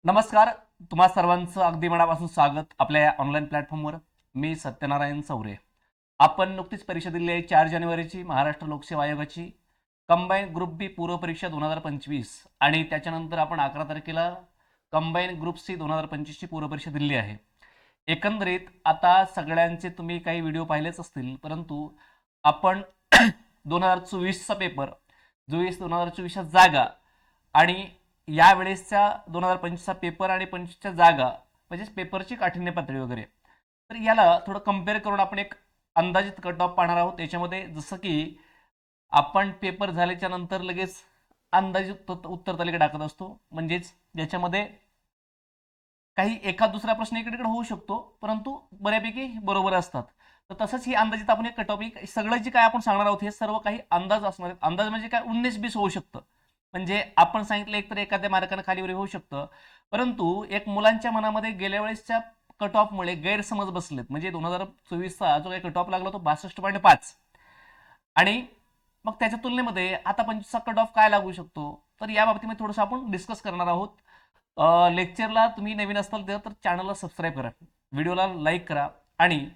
नमस्कार. तुम्हा सर्वांचं अगदी मनापासून स्वागत आपल्या या ऑनलाईन प्लॅटफॉर्मवर. मी सत्यनारायण चौरे. आपण नुकतीच परीक्षा दिली आहे 4 जानेवारीची महाराष्ट्र लोकसेवा आयोगाची कंबाईन ग्रुप बी पूर्व परीक्षा 2025 आणि त्याच्यानंतर आपण 11 तारखेला कंबाईन ग्रुप सी 2025ची पूर्व परीक्षा दिली आहे. एकंदरीत आता सगळ्यांचे तुम्ही काही व्हिडिओ पाहिलेच असतील, परंतु आपण 2024चा पेपर, 2024च्या जागा आणि यावेळेसच्या 2025चा पेपर आणि 25च्या जागा म्हणजे पेपरची काठिण्य पातळी वगैरे, तर याला थोडं कम्पेअर करून आपण एक अंदाजित कट ऑफ पाहणार आहोत. याच्यामध्ये जसं की आपण पेपर झाल्याच्या नंतर लगेच अंदाजित उत्तर तालिका टाकत असतो, म्हणजेच याच्यामध्ये काही एखाद दुसरा प्रश्न इकडे तिकडे होऊ शकतो, परंतु बऱ्यापैकी बरोबर असतात. तर तसंच ही अंदाजित आपण एक कट ऑफ, सगळं जे काय आपण सांगणार आहोत हे सर्व काही अंदाज असणार आहेत. अंदाज म्हणजे काय, 19-20 होऊ शकतं. म्हणजे आपण सांगितलं एक तर एखाद्या मार्कानं खालीवर होऊ शकतं, परंतु एक मुलांच्या मनामध्ये गेल्या वेळेसच्या कट ऑफमुळे गैरसमज बसलेत. म्हणजे 2024चा जो काही कट ऑफ लागला तो 62.5 आणि मग त्याच्या तुलनेमध्ये आता 25चा कट ऑफ काय लागू शकतो, तर या बाबतीमध्ये थोडंसं आपण डिस्कस करणार आहोत. लेक्चरला तुम्ही नवीन असाल तर चॅनलला सबस्क्राईब करा, व्हिडिओला लाईक करा आणि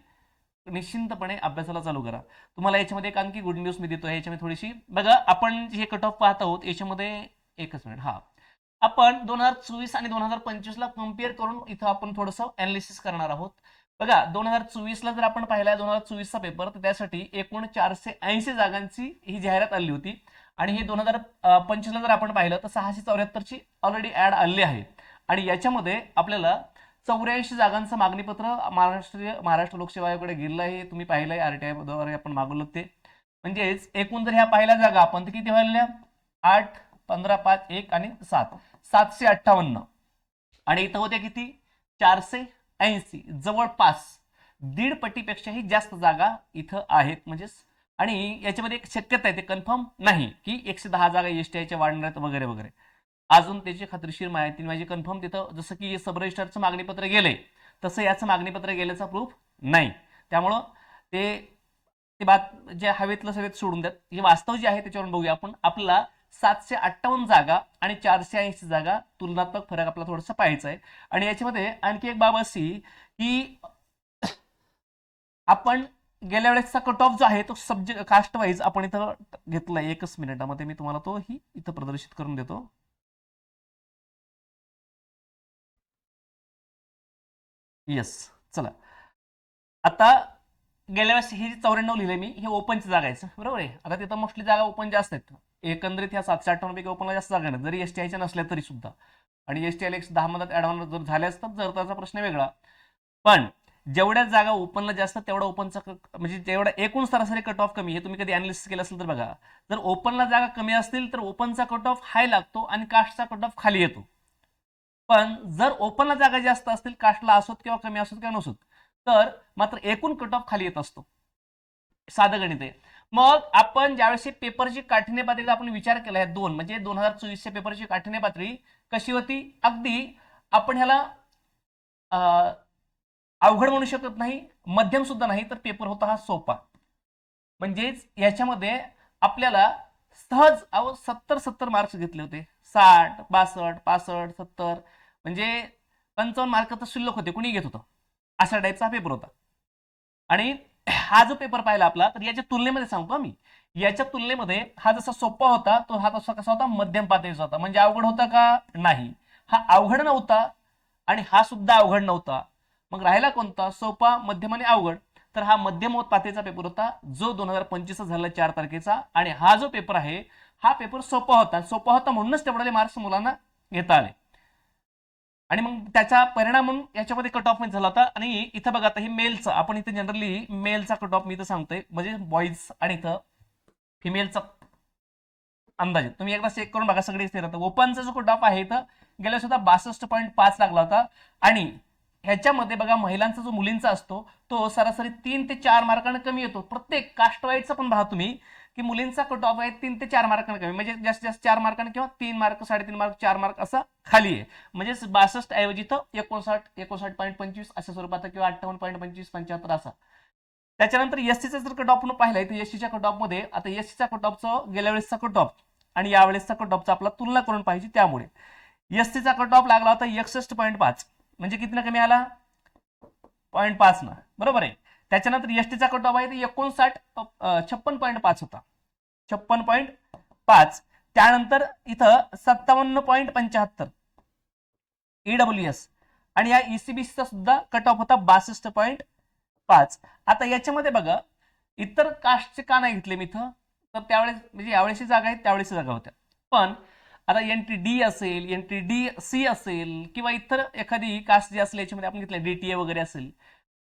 निश्चिंतपणे अभ्यासाला चालू करा. तुम्हाला याच्यामध्ये एक आणखी गुड न्यूज मी देतो आहे. याच्यामध्ये थोडीशी बघा, आपण जे कट ऑफ पाहत आहोत याच्यामध्ये एकच मिनिट, हा आपण 2024 आणि 2025ला कम्पेअर करून इथं आपण थोडंसं अनालिसिस करणार आहोत. बघा, 2024ला जर आपण पाहिला 2024चा पेपर, तर त्यासाठी एकूण 480 जागांची ही जाहिरात आली होती आणि हे 2025ला जर आपण पाहिलं तर 674ची ऑलरेडी ऍड आली आहे आणि याच्यामध्ये आपल्याला 84 जागांचं मागणीपत्र महाराष्ट्र लोकसेवा आयोगाकडे गेलेलं आहे. तुम्ही पाहिलंय, आरटीआय द्वारे आपण मागवलं ते. म्हणजेच एकूण जर ह्या पहिल्या जागा आपण तर किती व्हायला, 8, 15, 5, 1 आणि 7, 758 आणि इथं होत्या किती, 480. जवळपास दीड पटीपेक्षाही जास्त जागा इथं आहेत. म्हणजेच आणि याच्यामध्ये एक शक्यता आहे, ते कन्फर्म नाही की 110 जागा एसटीआयच्या वाढणार आहेत वगैरे वगैरे. अजून त्याची खात्रीशीर माहिती माझी कन्फर्म तिथं, जसं की सब रजिस्ट्रारचं मागणीपत्र गेलंय तसं याचं मागणीपत्र गेल्याचा प्रूफ नाही. त्यामुळं ते ते बात जे हवेतलं सवेत सोडून द्यात. हे वास्तव जे आहे त्याच्यावरून बघूया आपण. आपल्याला 758 जागा आणि 480 जागा तुलनात्मक फरक आपला थोडासा पाहायचा आहे. आणि याच्यामध्ये आणखी एक बाब अशी की आपण गेल्या वेळेसचा कट ऑफ जो आहे तो सब्जेक्ट कास्ट वाईज आपण इथं घेतलाय. एकच मिनिटामध्ये मी तुम्हाला तो ही इथं प्रदर्शित करून देतो. येस, चला. आता गेल्या वेळेस ही 94 लिहिले मी, हे ओपनची जागा आहे, बरोबर आहे. आता तिथं मोस्टली जागा ओपन जास्त आहेत. एकंदरीत ह्या 758 पैकी ओपनला जास्त जागा नाही, जरी एसटीआयच्या नसल्या तरी सुद्धा. आणि एसटीआयला 110 मध्ये ऍडव्हान्स जर झाल्या असतात जर त्याचा प्रश्न वेगळा. पण जेवढ्या जागा ओपनला जास्त तेवढा ओपनचा म्हणजे जेवढा एकूण सरासरी कट ऑफ कमी. हे तुम्ही कधी अनालिसिस केलं असेल तर बघा, जर ओपनला जागा कमी असतील तर ओपनचा कट ऑफ हाय लागतो आणि कास्टचा कट ऑफ खाली येतो. पण जर ओपनला जागा जास्त असतील, कास्टला असोत किंवा कमी असोत किंवा नसोत, तर मात्र एकूण कट ऑफ खाली येत असतो. साधं गणित आहे. मग आपण ज्यावेळेस पेपरची काठिण्य पातळीचा आपण विचार केला आहे, दोन म्हणजे 2024च्या पेपरची काठिण्य पातळी कशी होती, अगदी आपण ह्याला अवघड म्हणू शकत नाही, मध्यम सुद्धा नाही, तर पेपर होता हा सोपा. म्हणजेच याच्यामध्ये आपल्याला सहज 70 मार्क्स घेतले होते. 60, 62, 65, 70 म्हणजे 55 मार्क तर शिल्लक होते, कुणी घेत होतं, अशा टाईपचा पेपर होता. आणि हा जो पेपर पाहिला आपला, तर याच्या तुलनेमध्ये सांगतो मी, याच्या तुलनेमध्ये हा जसा सोपा होता तो हा तसा कसा होता, मध्यम पातळीचा होता. म्हणजे अवघड होता का, नाही, हा अवघड नव्हता आणि हा सुद्धा अवघड नव्हता. मग राहिला कोणता, सोपा, मध्यम आणि अवघड. तर हा मध्यम पातळीचा पेपर होता जो 2025 झाला 4 तारखेचा. आणि हा जो पेपर आहे हा पेपर सोपा होता. सोपा होता म्हणूनच तेवढे मार्क्स मुलांना घेता आले आणि मग त्याचा परिणाम म्हणून याच्यामध्ये कट ऑफ झाला होता. आणि इथं बघा, आता हे मेलचं, आपण इथे जनरली मेलचा कट ऑफ मी इथं सांगतोय, म्हणजे बॉईज, आणि इथं फिमेलचा अंदाजे तुम्ही एकदा चेक करून बघा, सगळे स्थिर राहतं. ओपनचा जो कट ऑफ आहे इथं गेल्या सुद्धा 62.5 लागला होता. आणि ह्याच्यामध्ये बघा, महिलांचा जो मुलींचा असतो तो सरासरी 3 ते 4 मार्कांना कमी येतो. प्रत्येक कास्ट वाईजचा पण पहा तुम्ही की मुलींचा कट ऑफ आहे 3 ते 4 मार्कांना कमी, म्हणजे जास्तीत जास्त 4 मार्कांना किंवा 3 मार्क, 3.5 मार्क, 4 मार्क असा खाली आहे. म्हणजे 62 ऐवजी तर 59.25 अशा स्वरूपात किंवा 58.25, 75 असा. त्याच्यानंतर एससीचा जर कट ऑफ पाहिलाय तर एससीच्या कट ऑफ मध्ये, आता एससीचा कट ऑफचा गेल्या वेळेसचा कट ऑफ आणि यावेळेसचा कट ऑफचा आपला तुलना करून पाहिजे. त्यामुळे एसटीचा कट ऑफ लागला होता 61.5, म्हणजे किती कमी आला 0.5 ना, बरोबर आहे. त्याच्यानंतर एसटीचा कट ऑफ आहे 56.5 होता, 56.5. त्यानंतर इथं 57.75 ईडब्ल्यूएस आणि या ईसीबीसीचा सुद्धा कट ऑफ होता 62.5. आता याच्यामध्ये बघा इतर कास्टचे का नाही घेतले मी इथं, तर त्यावेळेस म्हणजे यावेळेसची जागा आहेत त्यावेळेसची जागा होत्या. पण आता एनटी डी असेल, एनटी डी सी असेल किंवा इतर एखादी कास्ट जी असेल याच्यामध्ये आपण घेतलं डीटीए वगैरे असेल,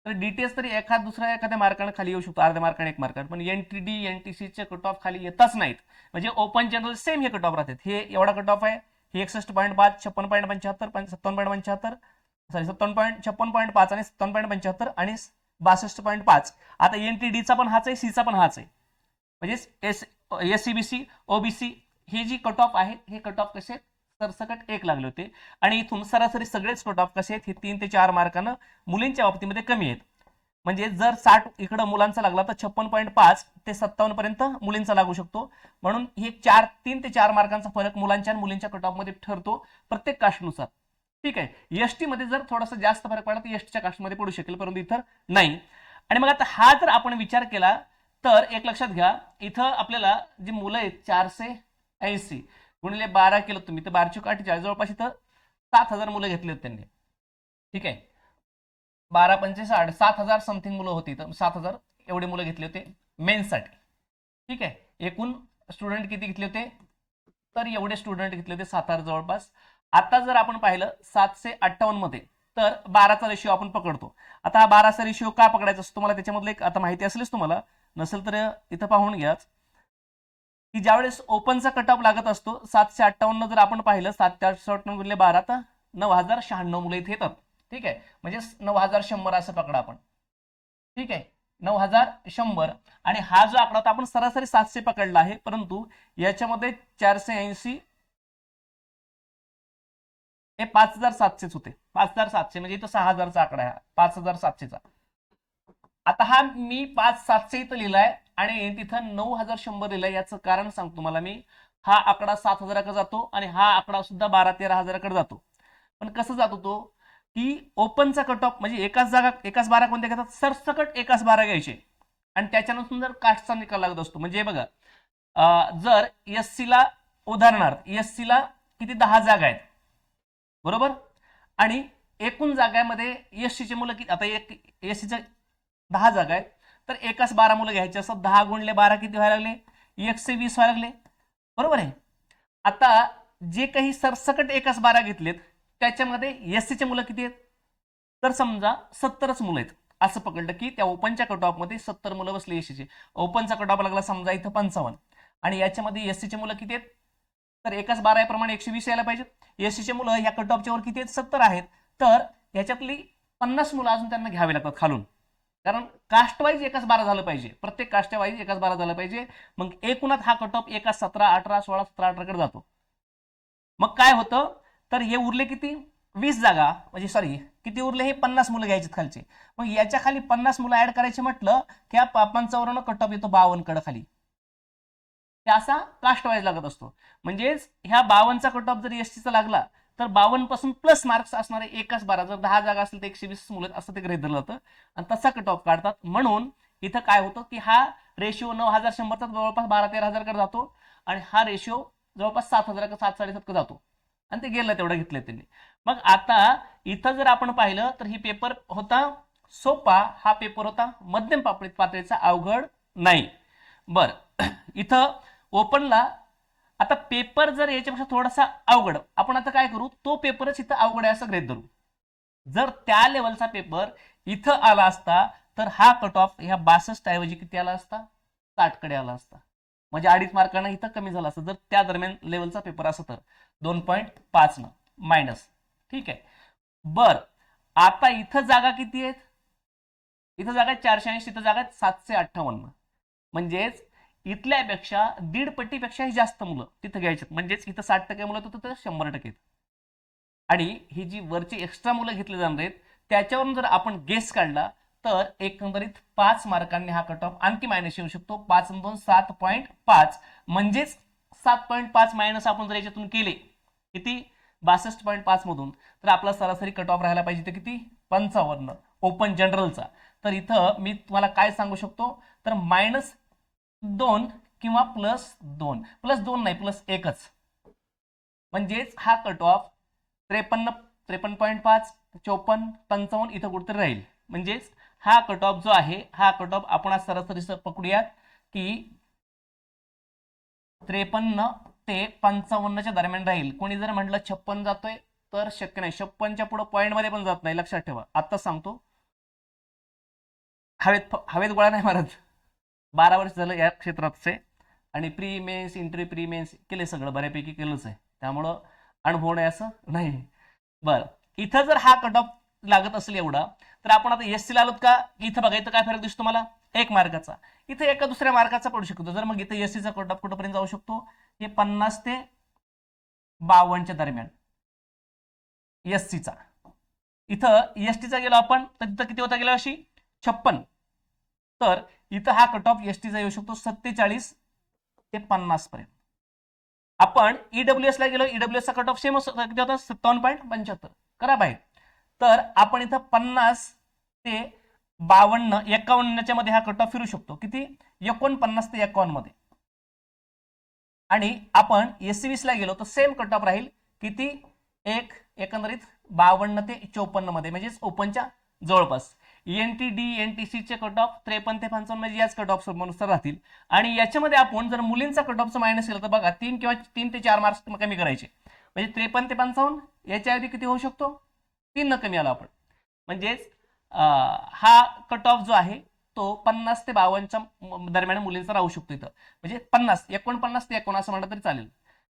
तर डीटीएस तरी एखाद्या मार्काने खाली येऊ शकतो, अर्ध्या मार्काने 1 मार्काने. पण एनटीडी एनटीसीचे कट ऑफ खाली येतच नाहीत. म्हणजे ओपन जनरल सेम हे कट ऑफ राहतात. हे एवढा कट ऑफ आहे, हे 61.5, 56.75, 57.75, सॉरी 56.5 आणि 57.75 आणि 62.5. आता एनटीडीचा पण हाच आहे, सीचा पण हाच आहे. म्हणजे एससीबीसी ओबीसी हे जी कट ऑफ आहेत हे कट ऑफ कसे सरसकट 1 लागले होते. आणि इथून सरासरी सगळेच कट ऑफ कसे आहेत हे 3 ते 4 मार्कानं मुलींच्या बाबतीमध्ये कमी आहेत. म्हणजे जर 60 इकडं मुलांचा लागला तर 56.5 ते 57 पर्यंत मुलींचा लागू शकतो. म्हणून हे 3 ते 4 मार्कांचा फरक मुलांच्या आणि मुलींच्या कट ऑफ मध्ये ठरतो प्रत्येक कास्टनुसार. ठीक आहे. एसटी मध्ये जर थोडासा जास्त फरक पडला तर एसटीच्या कास्टमध्ये पडू शकेल, परंतु इतर नाही. आणि मग आता हा जर आपण विचार केला तर एक लक्षात घ्या, इथं आपल्याला जी मुलं आहेत 480 गुणिले 12 केलं तुम्ही तर 1248 जवळपास इथं 7,000 मुलं घेतली होती त्यांनी. ठीक आहे. 12 पंचे 60, 7,000 समथिंग मुलं होती, तर 7,000 एवढे मुलं घेतले होते मेन्ससाठी. ठीक आहे. एकूण स्टुडंट किती घेतले होते, तर एवढे स्टुडंट घेतले होते 7,000 जवळपास. आता जर आपण पाहिलं 758 मध्ये तर 12चा रेशिओ आपण पकडतो. आता हा 12चा रेशिओ का पकडायचा असतो तुम्हाला त्याच्यामधलं एक आता माहिती असेलच, तुम्हाला नसेल तर इथं पाहून घ्याच की ज्यावेळेस ओपनचा कट ऑफ लागत असतो 758 जर आपण पाहिलं 758 गुणिले 12 तर 9,096 मुलं इथे येतात. ठीक आहे. म्हणजे 9,100 असं पकडा आपण. ठीक आहे. 9,100 आणि हा जो आकडा होता आपण सरासरी 700 पकडला आहे, परंतु याच्यामध्ये 480 हे 5,700 होते. 5,700 म्हणजे इथं 6,000चा आकडा आहे, 5,700चा. आता हा मी 5,700 इथं लिहिलाय आणि तिथं 9,100 लिहिलाय. याचं कारण सांगतो तुम्हाला मी. हा आकडा 7,000कडे जातो आणि हा आकडा सुद्धा 12-13,000कडे जातो. पण कसं जातो तो की ओपनचा कट ऑफ म्हणजे एकाच बारा कोणत्या घेतात, सरसकट एकाच बारा घ्यायचे आणि त्याच्यानुसार जर कास्टचा निकाल लागत असतो. म्हणजे बघा जर एससीला उदाहरणार्थ एससीला किती 10 जागा आहेत बरोबर, आणि एकूण जागांमध्ये एससीचे मुलं किती, आता एससीच्या 10 जागा आहेत तर एकाच 12 मुलं घ्यायचे असतात. 10 गुणिले 12 किती व्हायला लागले, 120 व्हायला लागले, बरोबर आहे. आता जे काही सरसकट एकाच 12 घेतलेत त्याच्यामध्ये एससीचे मुलं किती आहेत, तर समजा 70च मुलं आहेत असं पकडलं की त्या ओपनच्या कट ऑफ मध्ये 70 मुलं बसले एससीचे. ओपनचा कट ऑफ लागला समजा इथं 55 आणि याच्यामध्ये एससीचे मुलं किती आहेत, तर एकाच 12 प्रमाणे 120 यायला पाहिजेत. एससीचे मुलं ह्या कट ऑफच्या वर किती आहेत, 70 आहेत. तर ह्याच्यातली 50 मुलं अजून त्यांना घ्यावी लागतात खालून, कारण कास्ट वाईज एकाच 12 झालं पाहिजे, प्रत्येक कास्ट वाईज एकाच 12 झालं पाहिजे. मग एकूणात हा कट ऑफ एकाच 17, 18, 16, 17, 18 कडे जातो. मग काय होतं, तर हे उरले किती 20 जागा, म्हणजे सॉरी किती उरले, हे 50 मुलं घ्यायचे खालचे. मग याच्या खाली 50 मुलं ऍड करायचे म्हटलं की ह्या 55 कट ऑफ येतो 52 कडे खाली. असा कास्ट वाईज लागत असतो. म्हणजेच ह्या 52चा कट ऑफ जर एसटीचा लागला तर 52 पासून प्लस मार्क्स असणारे एकाच 12, जर 10 जागा असतील तर 120 मुलं असं ते गृहीत धरलं होतं आणि तसा कट ऑफ काढतात. म्हणून इथं काय होतं की हा रेशिओ 9,100चा जवळपास 12-13,000 कडे जातो आणि हा रेशिओ जवळपास 7,000 7-7.5 जातो आणि ते गेलं तेवढं घेतलं त्यांनी. मग आता इथं जर आपण पाहिलं तर ही पेपर होता सोपा, हा पेपर होता मध्यम पातळीचा, अवघड नाही. बर इथं ओपनला आता पेपर जर याच्यापेक्षा थोडासा अवघड, आपण आता काय करू, तो पेपरच इथं अवघड आहे असं गृहीत धरू. जर त्या लेवलचा पेपर इथं आला असता तर हा कट ऑफ ह्या 62 ऐवजी किती आला असता, 60 कडे आला असता. म्हणजे 2.5 मार्कांना इथं कमी झाला असता जर त्या दरम्यान लेवलचा पेपर असता तर 2.5 न मायनस. ठीक आहे. बर आता इथं जागा किती आहेत, इथं जागा 480, इथं जागा 758. म्हणजेच इथल्यापेक्षा 1.5 पटीपेक्षाही जास्त मुलं तिथं घ्यायचे. म्हणजेच इथं 60% मुलं तर तिथं 100%. आणि ही जी वरची एक्स्ट्रा मुलं घेतली जाणार आहेत त्याच्यावरून जर आपण गेस काढला तर एकंदरीत 5 मार्कांनी हा कट ऑफ आणखी मायनस येऊ शकतो. 5 आणि 2 7.5 म्हणजेच 7.5 मायनस आपण जर याच्यातून केले किती 62.5 मधून, तर आपला सरासरी कट ऑफ राहायला पाहिजे ते किती 55 ओपन जनरलचा. तर इथं मी तुम्हाला काय सांगू शकतो, तर -2 किंवा +2, +2 नाही +1च, म्हणजेच हा कट ऑफ 53, 53.5, 54, 55 इथं कुठेतरी राहील. म्हणजेच हा कट ऑफ जो आहे हा कट ऑफ आपण आज सरासरी पकडूयात की 53 ते 55च्या दरम्यान राहील. कोणी जर म्हटलं 56 जातोय तर शक्य नाही, 56च्या पुढे पॉईंट मध्ये पण जात नाही, लक्षात ठेवा. आत्ताच सांगतो, हवेत गोळा नाही मारत. 12 वर्ष झालं या क्षेत्रातचे आणि pre mains interview pre mains केले, सगळं बऱ्यापैकी केलंच आहे, त्यामुळं अनुभव नाही असं नाही. बरं, इथं जर हा कट ऑफ लागत असेल एवढा, तर आपण आता एससी ला आलोत का. इथं बघा, इथं काय फरक दिसतो मला, 1 मार्काचा. इथं एका दुसऱ्या मार्काचा पडू शकतो. जर मग इथं एससीचा कट ऑफ कुठपर्यंत जाऊ शकतो, हे 50 ते 52च्या दरम्यान एससीचा. इथं एसटीचा गेलो आपण तर तिथं किती होता गेला अशी 56, तर इथं हा कट ऑफ एसटीचा येऊ शकतो 47 ते 50 पर्यंत. आपण ईडब्ल्यूएस ला गेलो, ईडब्ल्यूएस चा कट ऑफ सेम किती होता 57.75 करा बाहेर. तर आपण इथं 50 ते 52, 51च्या मध्ये हा कट ऑफ फिरू शकतो, किती 49 ते 51 मध्ये. आणि आपण एससी20 ला गेलो तर सेम कट ऑफ राहील, किती एकंदरीत 52 ते 54 मध्ये, म्हणजेच ओपनच्या जवळपास. एनटी डी एनटीसी चे कट ऑफ 53 ते 55 म्हणजे याच कट ऑफ नुसार राहतील. आणि याच्यामध्ये आपण जर मुलींचा कट ऑफचं मायनस केलं तर बघा 3 किंवा 3 ते 4 मार्क्स कमी करायचे, म्हणजे 53 ते 55 याच्या आधी किती होऊ शकतो 3 न कमी आला आपण. म्हणजेच हा कट ऑफ जो आहे तो 50 ते 52च्या दरम्यान मुलींचा राहू शकतो इथं. म्हणजे 50 49 ते 51 असं म्हणलं तरी चालेल.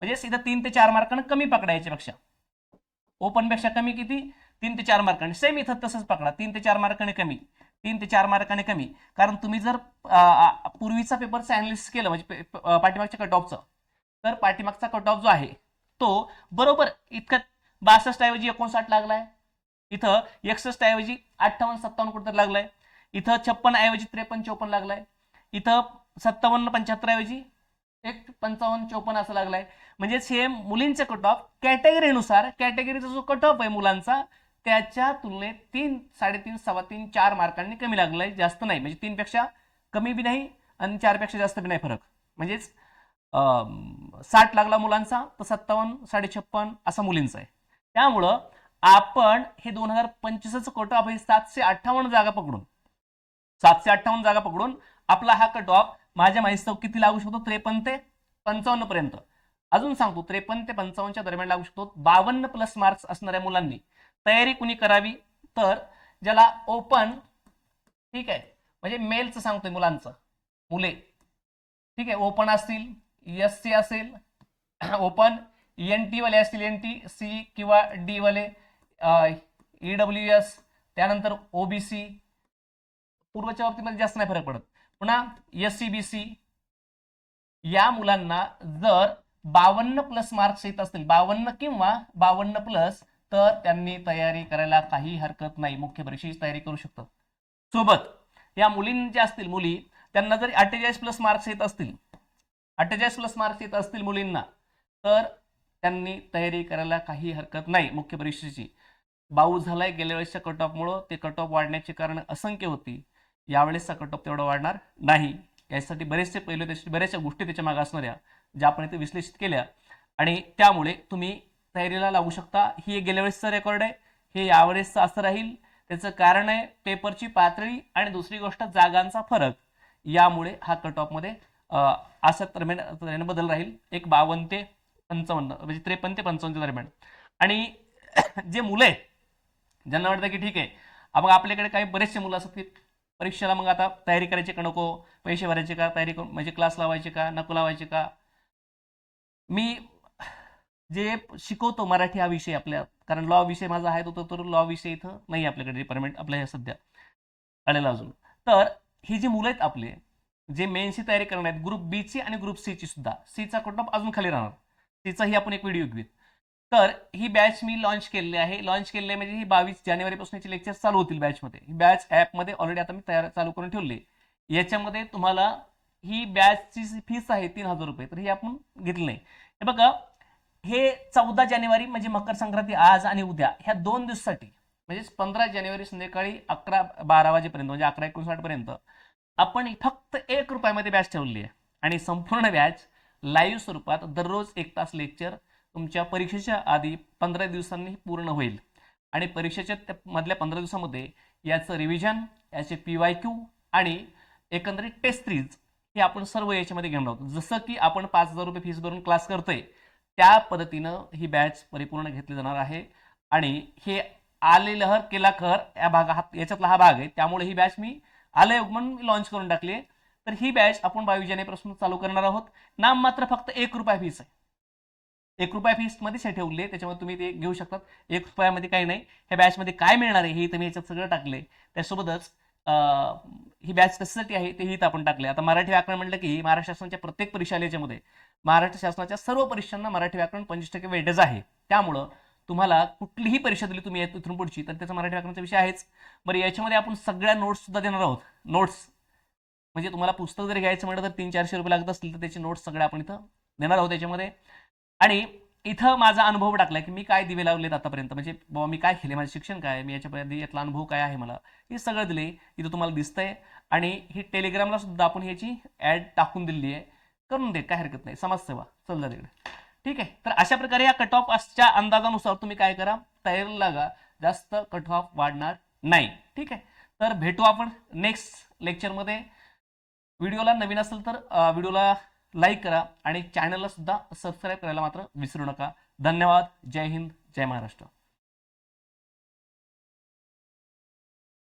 म्हणजे इथं 3 ते 4 मार्कांना कमी पकडायच्या पेक्षा ओपन पेक्षा कमी किती 3 ते 4 मार्कांनी. सेम इथं तसंच पकडा, 3 ते 4 मार्कांनी कमी, 3 ते 4 मार्कांनी कमी. कारण तुम्ही जर पूर्वीचा पेपरचं अनालिसिस केलं म्हणजे पाठीमागच्या कट ऑफचं, तर पाठीमागचा कट ऑफ जो आहे तो बरोबर इतका 62 ऐवजी 59 लागलाय, इथं 61 ऐवजी 58 57 कुठं लागलाय, इथं 56 ऐवजी 53 54 लागलाय, इथं 57 75 ऐवजी 55 54 असं लागलाय. म्हणजेच हे मुलींचे कट ऑफ कॅटेगरीनुसार, कॅटेगरीचा जो कट ऑफ आहे मुलांचा त्याच्या तुलनेत 3 3.5 3.25 4 मार्कांनी कमी लागलाय, जास्त नाही. म्हणजे 3 पेक्षा कमी बी नाही आणि 4 पेक्षा जास्त बी नाही फरक. म्हणजेच 60 लागला मुलांचा तर 57 56 असा मुलींचा आहे. त्यामुळं आपण हे 2025चं कट ऑफ आहे 758 जागा पकडून, 758 जागा पकडून आपला हा कट ऑफ माझ्या माहितीचं किती लागू शकतो 53 ते 55 पर्यंत. अजून सांगतो 53 ते 55च्या दरम्यान लागू शकतो. 52+ मार्क्स असणाऱ्या मुलांनी तयारी कुणी करावी, तर ज्याला ओपन, ठीक आहे, म्हणजे मेलचं सांगतोय मुलांचं, मुले ठीक आहे ओपन असतील, एससी असेल ओपन, एनटी वाले असतील एनटी, सी किंवा डी वाले ईडब्ल्यूएस, त्यानंतर ओबीसी, पूर्वच्या बाबतीमध्ये जास्त नाही फरक पडत. पुन्हा एससीबीसी या मुलांना जर 52+ मार्क्स येत असतील, 52 किंवा 52+, तर त्यांनी तयारी करायला काही हरकत नाही, मुख्य परीक्षेची तयारी करू शकतात. सोबत या मुलींच्या असतील, मुली त्यांना जर 48+ मार्क्स येत असतील, 48+ मार्क्स येत असतील मुलींना, तर त्यांनी तयारी करायला काही हरकत नाही मुख्य परीक्षेची. बाऊ झालाय गेल्या वेळेसच्या कट ऑफमुळं, ते कट ऑफ वाढण्याची कारण असंख्य होती. यावेळेसचा कट ऑफ तेवढा वाढणार नाही. यासाठी बरेचसे पैलू, त्यासाठी बऱ्याचशा गोष्टी त्याच्या मागे असणाऱ्या ज्या आपण इथे विश्लेषित केल्या, आणि त्यामुळे तुम्ही तयारीला लागू शकता. ही गेल्या वेळेसचा रेकॉर्ड आहे, हे यावेळेसचं असं राहील. त्याचं कारण आहे पेपरची पातळी आणि दुसरी गोष्ट जागांचा फरक. यामुळे हा कट ऑफ मध्ये अशा दरम्यान बदल राहील, एक 52 ते 55 म्हणजे 53 ते 55 दरम्यान. आणि जे मुलं आहेत ज्यांना वाटतं की ठीक आहे, मग आपल्याकडे काही बरेचसे मुलं असतात की परीक्षेला मग आता तयारी करायची का नको, पैसे भरायचे का, तयारी म्हणजे क्लास लावायचे का नको लावायचे का. मी जे शिकवतो मराठी हा विषय आपल्या, कारण लॉ विषय माझा आहे तो लॉ विषय इथं नाही आपल्याकडे डिपार्टमेंट आपल्या सध्या आलेला अजून. तर ही जी मुलं आहेत आपले जे मेन्सची तयारी करणार आहेत, ग्रुप बी ची आणि ग्रुप सी ची सुद्धा, सीचा कट ऑफ अजून खाली राहणार, सीचाही आपण एक व्हिडिओ घेऊ. तर ही बॅच मी लॉन्च केलेली आहे. लॉन्च केलेली म्हणजे ही 22 जानेवारीपासून याचे लेक्चर चालू होतील बॅचमध्ये. ही बॅच ॲपमध्ये ऑलरेडी आता मी चालू करून ठेवली. याच्यामध्ये तुम्हाला ही बॅचची फीस आहे 3,000 रुपये, तर ही आपण घेतली नाही. हे बघा, हे 14 जानेवारी म्हणजे मकर संक्रांती आज आणि उद्या ह्या 2 दिवसासाठी, म्हणजे 15 जानेवारी संध्याकाळी 11-12 वाजेपर्यंत म्हणजे 11:59 पर्यंत आपण फक्त 1 रुपयामध्ये बॅच ठेवली आहे. आणि संपूर्ण बॅच लाईव्ह स्वरूपात दररोज 1 तास लेक्चर तुमच्या परीक्षेच्या आधी 15 दिवसांनी पूर्ण होईल. आणि परीक्षेच्या मधल्या 15 दिवसामध्ये याचं रिव्हिजन, याचे PYQ आणि एकंदरीत टेस्ट सिरीज हे आपण सर्व याच्यामध्ये घेणार आहोत. जसं की आपण 5,000 रुपये फीस भरून क्लास करतोय त्या पद्धतीनं ही बॅच परिपूर्ण घेतली जाणार आहे. आणि हे आले लहर केला कहर या याच्यातला हा भाग आहे, त्यामुळे ही बॅच मी आलंय म्हणून लॉन्च करून टाकली आहे. तर ही बॅच आपण 22 जानेवारीपासून चालू करणार आहोत. नाम मात्र फक्त 1 रुपया फीस आहे. 1 रुपया फीस मध्येच हे ठेवले, त्याच्यामुळे तुम्ही ते घेऊ शकतात. 1 रुपयामध्ये काही नाही. ह्या बॅचमध्ये काय मिळणार आहे हे तुम्ही याच्यात सगळं टाकले. त्यासोबतच ही बॅच कशासाठी आहे तेही इथं आपण टाकले. आता मराठी व्याकरण म्हटलं की महाराष्ट्र शासनाच्या प्रत्येक परीक्षालयाच्यामध्ये महाराष्ट्र शासनाच्या सर्व परीक्षांना मराठी व्याकरण 25% वेटेज आहे. त्यामुळं तुम्हाला कुठलीही परीक्षा दिली तुम्ही इथून पुढची तर त्याचा मराठी व्याकरणचा विषय आहेच. बरं, याच्यामध्ये आपण सगळ्या नोट्स सुद्धा देणार आहोत. नोट्स म्हणजे तुम्हाला पुस्तक जरी घ्यायचं म्हटलं तर 300-400 रुपये लागत असतील तर त्याचे नोट्स सगळे आपण इथं देणार आहोत त्याच्यामध्ये. आणि इथं माझा अनुभव टाकला की मी काय दिवे लावलेत आतापर्यंत, म्हणजे बाबा मी काय केले, माझे शिक्षण काय, मी याच्यापर्यंत यातला अनुभव काय आहे मला, हे सगळं दिले इथं तुम्हाला दिसतंय. आणि ही टेलिग्रामला सुद्धा आपण ह्याची ऍड टाकून दिली आहे. करून दे, काय हरकत नाही, समाजसेवा चल जा तिकडे. ठीक आहे. तर अशा प्रकारे या कट ऑफच्या अंदाजानुसार तुम्ही काय करा, तयारी लागा, जास्त कट ऑफ वाढणार नाही. ठीक आहे. तर भेटू आपण नेक्स्ट लेक्चरमध्ये. व्हिडिओला नवीन असेल तर व्हिडिओला लाईक करा आणि चॅनलला सुद्धा सबस्क्राईब करायला मात्र विसरू नका. धन्यवाद. जय हिंद, जय महाराष्ट्र.